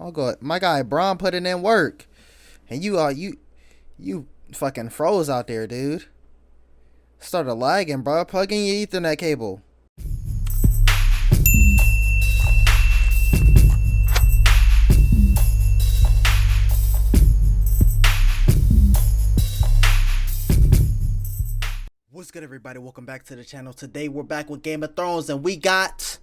I'll go. My guy Braun putting in work, and you fucking froze out there, dude. Started lagging, bro. Plug in your Ethernet cable. What's good, everybody? Welcome back to the channel. Today we're back with Game of Thrones, and we got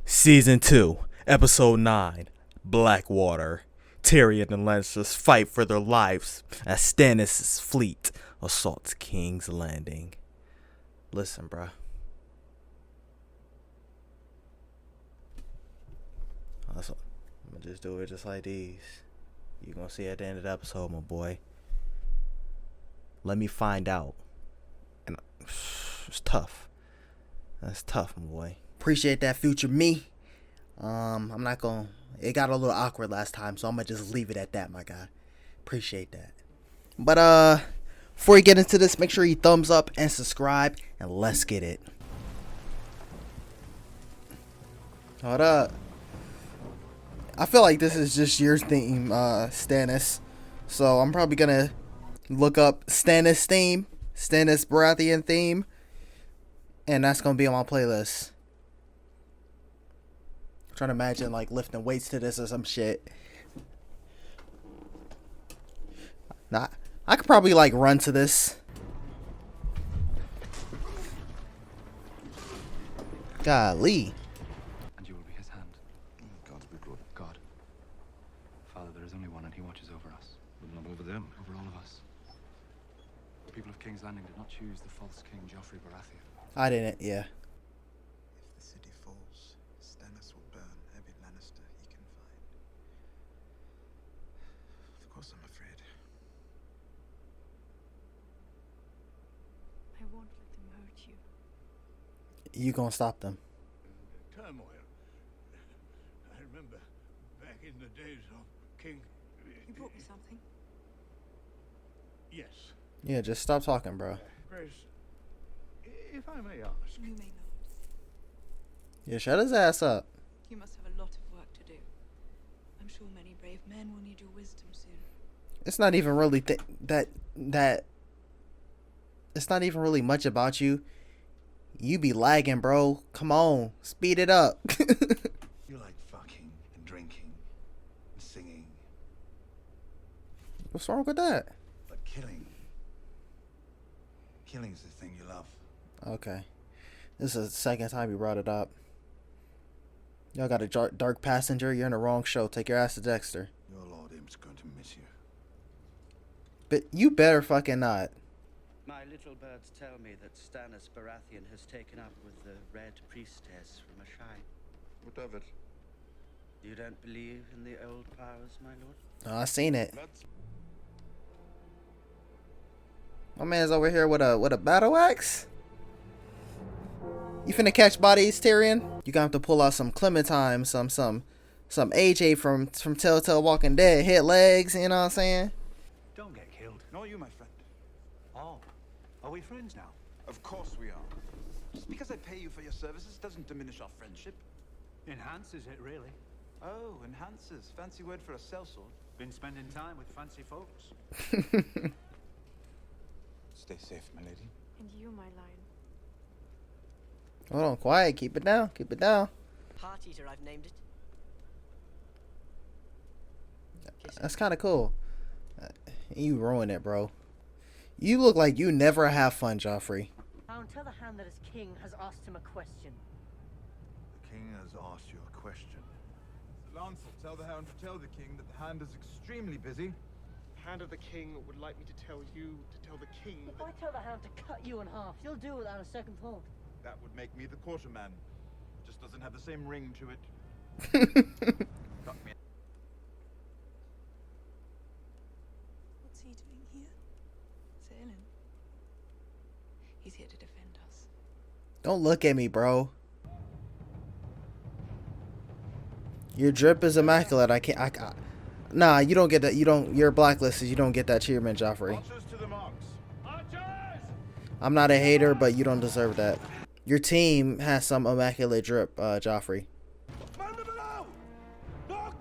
Season 2, Episode 9, Blackwater. Tyrion and Lannisters fight for their lives as Stannis' fleet assaults King's Landing. Listen, bruh. I'm gonna just do it just like these. You're gonna see at the end of the episode, my boy. Let me find out. And it's tough. That's tough, my boy. appreciate that, future me. I'm not gonna. It got a little awkward last time, so I'm gonna just leave it at that, my guy. Appreciate that. But before you get into this, make sure you thumbs up and subscribe, and let's get it. Hold up. I feel like this is just your theme, Stannis. So I'm probably gonna look up Stannis theme, Stannis Baratheon theme, and that's gonna be on my playlist. I'm trying to imagine like lifting weights to this or some shit. Nah, I could probably like run to this. Golly. And you will be his hand. God's be good. God. Father, there is only one, and he watches over us. But not over them. Over all of us. The people of King's Landing did not choose the false king Joffrey Baratheon. I didn't, yeah. If the city falls, Stannis will burn every Lannister he can find. Of course, I'm afraid. I won't let them hurt you. You gonna stop them. Turmoil. I remember back in the days of King. You brought me something. Yes. Yeah, just stop talking, bro. Grace, if I may ask. You may not. Yeah, shut his ass up. You must have a lot of work to do. I'm sure many brave men will need your wisdom soon. It's not even really that. It's not even really much about you. You be lagging, bro. Come on, speed it up. You like fucking and drinking and singing, What's wrong with that? but killing's the thing you love. Okay, this is the second time you brought it up. Y'all got a dark passenger. You're in the wrong show. Take your ass to Dexter. Your Lord Im's going to miss you. But you better fucking not. My little birds tell me that Stannis Baratheon has taken up with the Red Priestess from Ashai. What of it? You don't believe in the old powers, my lord? Oh, I seen it. My man's over here with a battle axe. You finna catch bodies, Tyrion? You gonna have to pull out some Clementine, some AJ from Telltale Walking Dead. Hit legs, you know what I'm saying? Don't get killed. Nor you, my friend. Oh, are we friends now? Of course we are. Just because I pay you for your services doesn't diminish our friendship. Enhances it, really. Oh, enhances. Fancy word for a sellsword. Been spending time with fancy folks. Stay safe, my lady. And you, my lion. Hold on, quiet. Keep it down. Keep it down. Heart Eater, I've named it. That's kind of cool. You ruined it, bro. You look like you never have fun, Joffrey. Hound, tell the Hound that his king has asked him a question. The king has asked you a question. Lancer, tell the Hound to tell the king that the Hand is extremely busy. Hand of the king would like me to tell you to tell the king If that I tell the Hound to cut you in half, you'll do it without a second thought. That would make me the quarter man. Just doesn't have the same ring to it. Got me. What's he doing here? Sailing. He's here to defend us. Don't look at me, bro. Your drip is immaculate. I can't. Nah, you don't get that. You're blacklisted. You don't get that cheerman, Joffrey. Archers to the marks. I'm not a hater, but you don't deserve that. Your team has some immaculate drip, Joffrey. Man below! Look!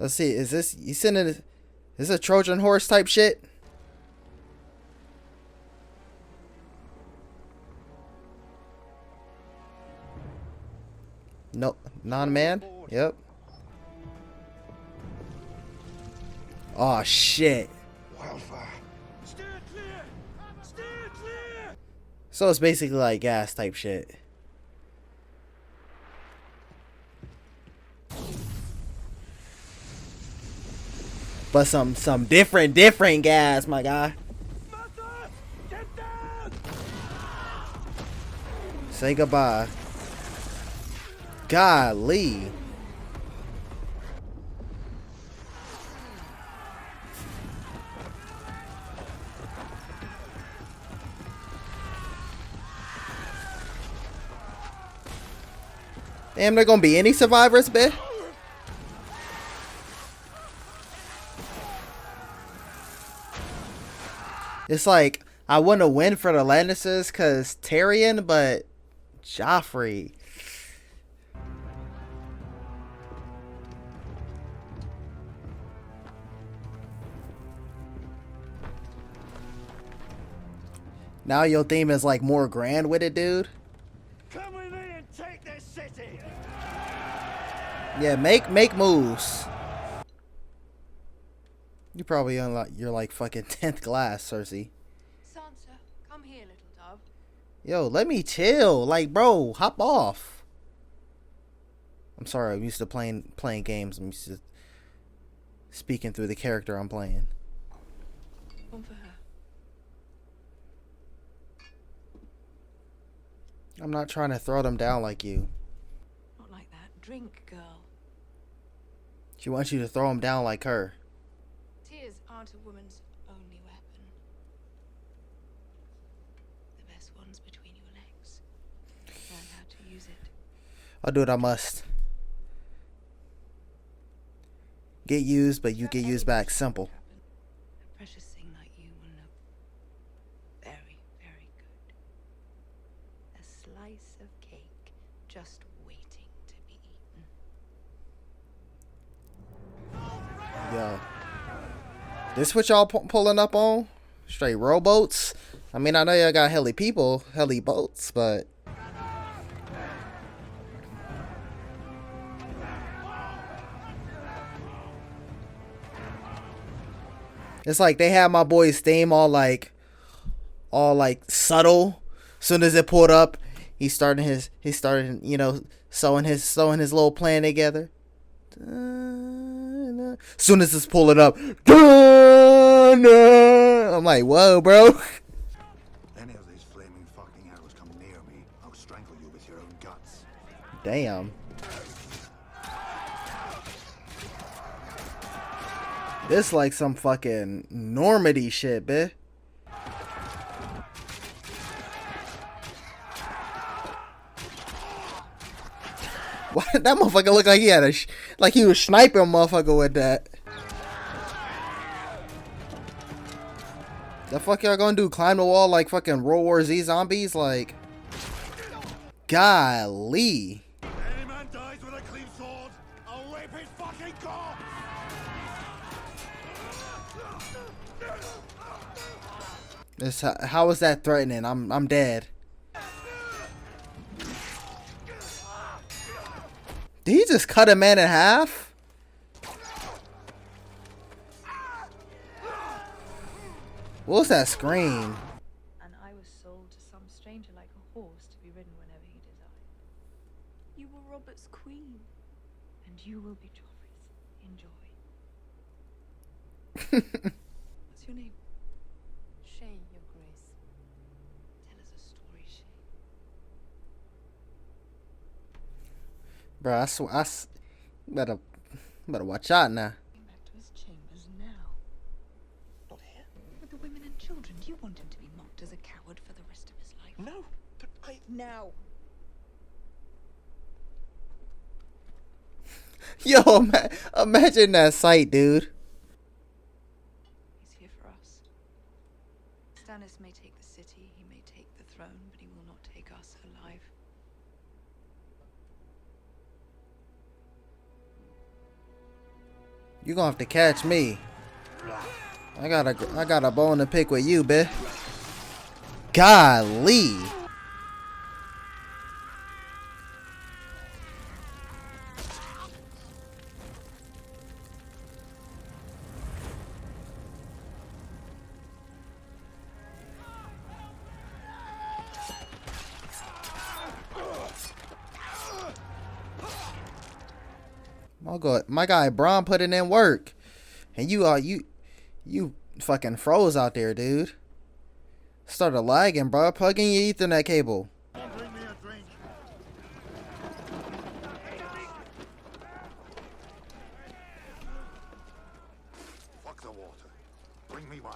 Let's see. Is this you sending? Is this a Trojan horse type shit? Nope. Non-man. Yep. Oh shit. Wildfire. Steer clear! Steer clear! So it's basically like gas type shit. But some different gas, my guy. Get down! Say goodbye. Golly. Damn, there gonna be any survivors, bitch? It's like, I want to win for the Lannisters because Tyrion, but Joffrey. Now your theme is like more grand with it, dude. Come with me and take this city! Yeah, make moves. You probably unlock you're like fucking 10th class, Cersei. Sansa, come here, little dove. Yo, let me chill. Like, bro, hop off. I'm sorry, I'm used to playing games. I'm used to speaking through the character I'm playing. One for her. I'm not trying to throw them down like you. Not like that. Drink, girl. She wants you to throw them down like her. Tears aren't a woman's only weapon. The best one's between your legs. Learn how to use it. I'll do what I must. Get used, but you get used back. Simple. A precious thing like you will look very, very good. A slice of cake just waiting to be eaten. Yo. This what y'all pulling up on? Straight rowboats? I mean, I know y'all got heli people, heli boats, but... It's like they had my boy's theme all like subtle. Soon as it pulled up, he started, you know, sewing his little plan together. Soon as it's pulling up, I'm like, whoa, bro. Any of these flaming fucking arrows come near me, I'll strangle you with your own guts. Damn. This like some fucking Normandy shit, bitch. What? That motherfucker looked like he had like he was sniping a motherfucker with that. The fuck y'all gonna do? Climb the wall like fucking World War Z zombies? Like, golly. Any man dies with a clean sword, I'll rape his fucking corpse! This how is that threatening? I'm dead. Did he just cut a man in half? What was that scream? And I was sold to some stranger like a horse to be ridden whenever he desired. You were Robert's queen, and you will be Joffrey's. Enjoy. What's your name? Shay, your grace. Tell us a story, Shay. Bro, better watch out now. Back to his chambers now. Not here. With the women and children, do you want him to be mocked as a coward for the rest of his life? No, but Now. Yo, imagine that sight, dude. He's here for us. Stannis may take the city, he may take the throne, but he will not take us alive. You gonna have to catch me. I got a bone to pick with you, bitch. Golly. My guy Braun putting in work, and you fucking froze out there, dude. Started lagging, bro. Plug in your Ethernet cable. Bring me a drink. Fuck the water. Bring me wine.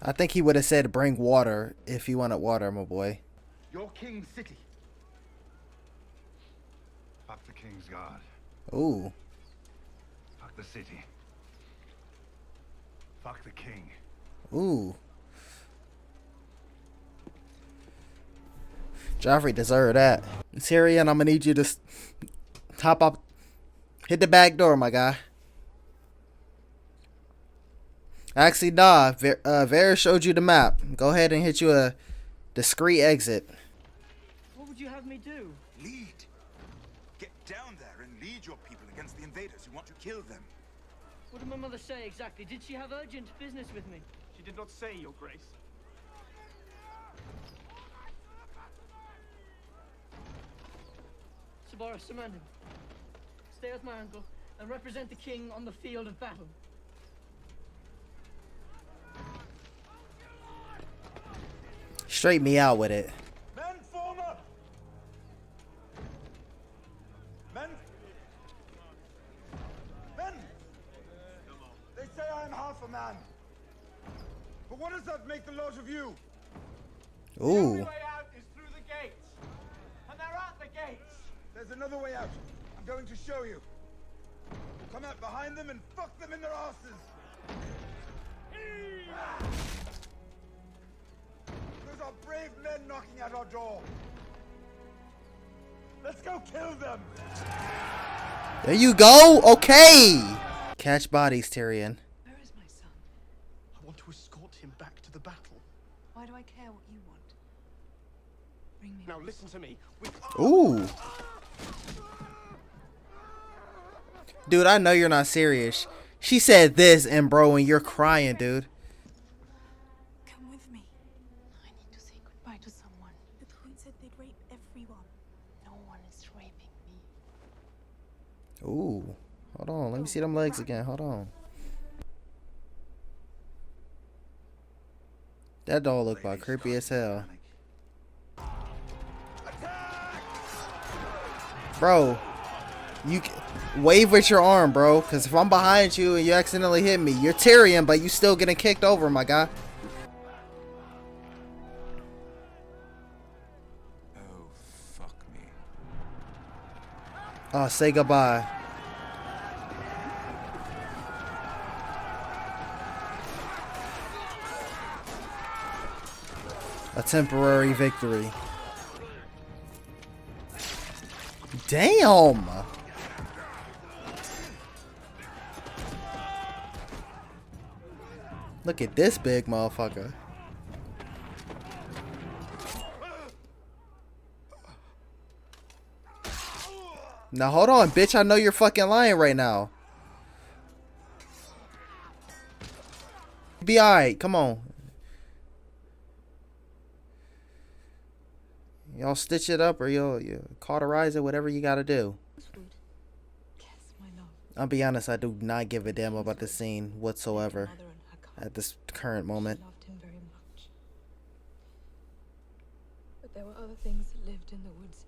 I think he would have said bring water if he wanted water, my boy. Your king's city. Fuck the king's guard. Ooh. Fuck the city. Fuck the king. Ooh. Joffrey deserved that. Tyrion, I'm gonna need you to hop up, hit the back door, my guy. Actually, nah. Viserys showed you the map. Go ahead and hit you a discreet exit. What would you have me do? Lead. Get down there and lead your people against the invaders who want to kill them. What did my mother say exactly? Did she have urgent business with me? She did not say, Your Grace. Sabara, summon him. Stay with my uncle and represent the king on the field of battle. Straight me out with it. Men, form up! Men! Men! They say I am half a man. But what does that make the lot of you? The only Ooh. way out is through the gates. And they're at the gates. There's another way out. I'm going to show you. Come out behind them and fuck them in their asses. Those are brave men knocking at our door. Let's go kill them. There you go. Okay. Catch bodies, Tyrion. Where is my son? I want to escort him back to the battle. Why do I care what you want? Bring me. Now listen to me. Ooh. Dude, I know you're not serious. She said this, and bro, and you're crying, dude. Come with me. I need to say goodbye to someone. The queen said they'd rape everyone. No one is raping me. Ooh. Hold on. Let me see them legs again. Hold on. That dog look about creepy as hell. Bro, you wave with your arm, bro. Because if I'm behind you and you accidentally hit me, you're Tyrion, but you still getting kicked over, my guy. Oh, fuck me. Oh, say goodbye. A temporary victory. Damn! Look at this big motherfucker. Now hold on, bitch. I know you're fucking lying right now. Be alright. Come on. Y'all stitch it up or you'll cauterize it, whatever you gotta do. I'll be honest, I do not give a damn about this scene whatsoever at this current moment. Loved him very much. But there were other things that lived in the woods.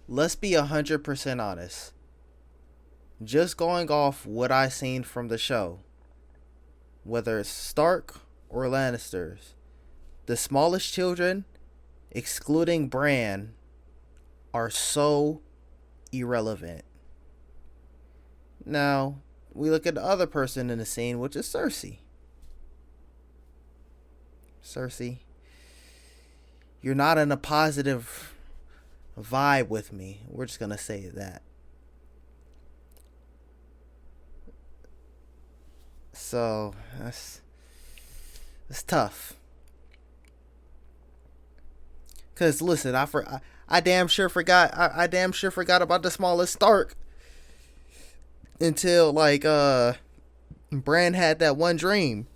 Let's be 100% honest. Just going off what I seen from the show, whether it's Stark or Lannisters, the smallest children, excluding Bran, are so irrelevant. Now, we look at the other person in the scene, which is Cersei. Cersei. you're not in a positive vibe with me. We're just gonna say that. So it's tough. Cause listen, I damn sure forgot. I damn sure forgot about the smallest Stark until like Bran had that one dream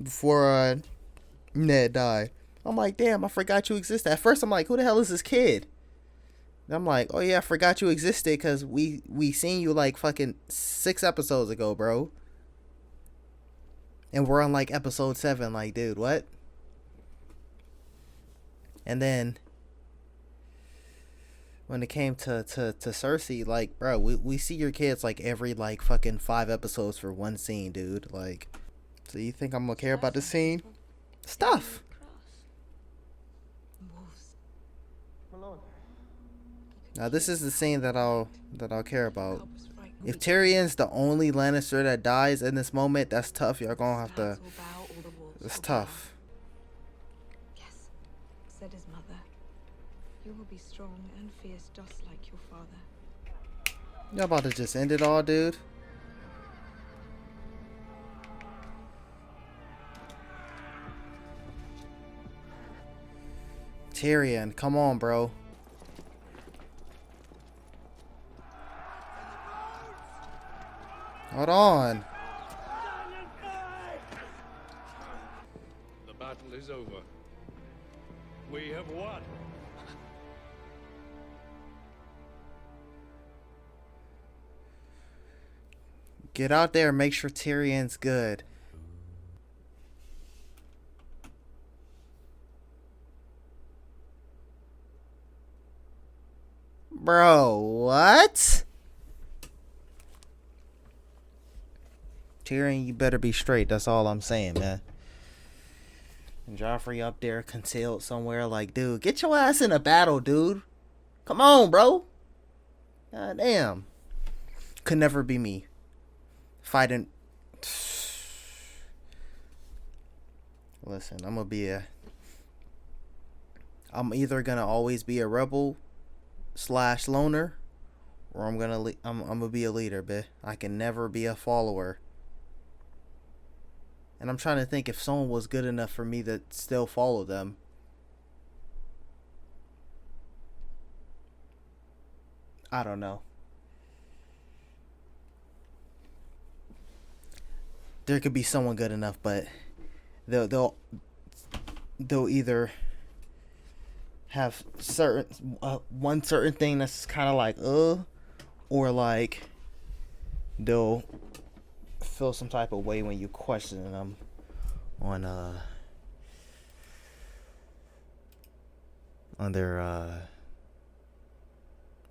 before Ned died. I'm like, damn, I forgot you existed. At first, I'm like, who the hell is this kid? And I'm like, oh yeah, I forgot you existed because we seen you like fucking 6 episodes ago, bro. And we're on like episode 7. Like, dude, what? And then when it came to Cersei, like, bro, we see your kids like every like fucking 5 episodes for one scene, dude. Like, so you think I'm gonna care about the scene? Stuff. Now this is the scene that I'll care about. If Tyrion's the only Lannister that dies in this moment, that's tough. Y'all gonna have to. It's tough. Yes, said his mother. You will be strong and fierce, just like your father. Y'all about to just end it all, dude? Tyrion, come on, bro. Hold on. The battle is over. We have won. Get out there and make sure Tyrion's good. Bro, what? Tyrion, you better be straight. That's all I'm saying, man. And Joffrey up there concealed somewhere. Like, dude, get your ass in a battle, dude. Come on, bro. God damn. Could never be me. Fighting. Listen, I'm either gonna always be a rebel / loner, or I'm gonna be a leader, bitch. I can never be a follower. And I'm trying to think if someone was good enough for me to still follow them. I don't know. There could be someone good enough, but they'll either have one certain thing that's kind of like or like they'll feel some type of way when you question them on their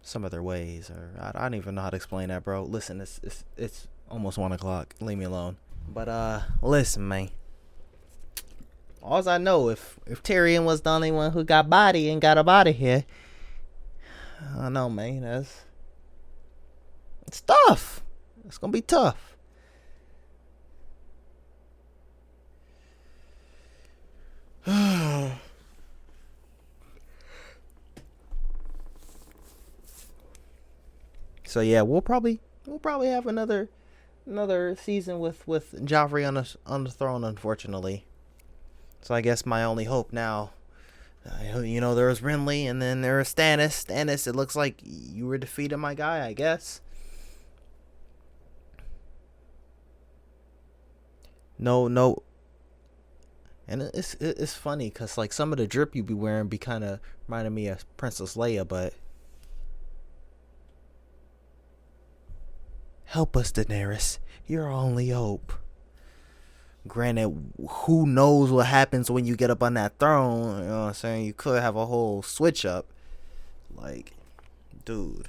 some of their ways, or I don't even know how to explain that, bro. Listen, it's almost 1 o'clock. Leave me alone. But listen, man. All I know, if Tyrion was the only one who got body and got up out of here, I don't know, man. It's tough. It's gonna be tough. So yeah, we'll probably have another season with Joffrey on the throne, unfortunately. So I guess my only hope now, there was Renly, and then there was Stannis. Stannis, it looks like you were defeated, my guy, I guess. No. And it's funny, because like some of the drip you be wearing be kind of reminding me of Princess Leia, but... Help us, Daenerys. You're our only hope. Granted, who knows what happens when you get up on that throne? You know what I'm saying? You could have a whole switch up. Like, dude.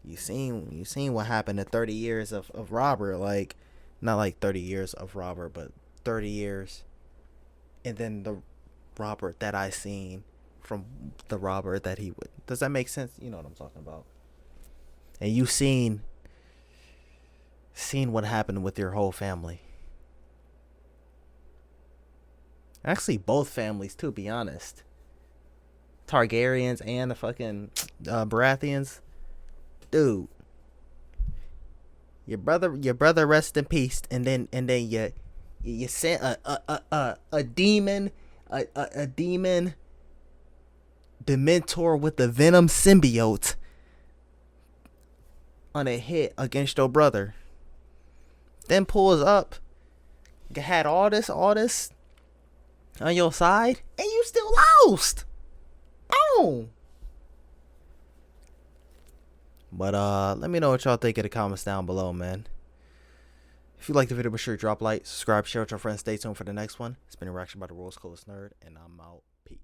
You seen what happened in 30 years of Robert. Like, not like 30 years of Robert, but 30 years. And then the Robert that I seen from the Robert that he would. Does that make sense? You know what I'm talking about. And you seen what happened with your whole family. Actually, both families, to be honest. Targaryens and the fucking Baratheons. Dude. Your brother rest in peace, and then you sent a demon Dementor with the Venom symbiote on a hit against your brother. Then pulls up, had all this on your side, and you still lost. Oh. But let me know what y'all think in the comments down below, man. If you like the video, be sure to drop a like, subscribe, share with your friends. Stay tuned for the next one. It's been a reaction by the world's coolest nerd, and I'm out. Peace.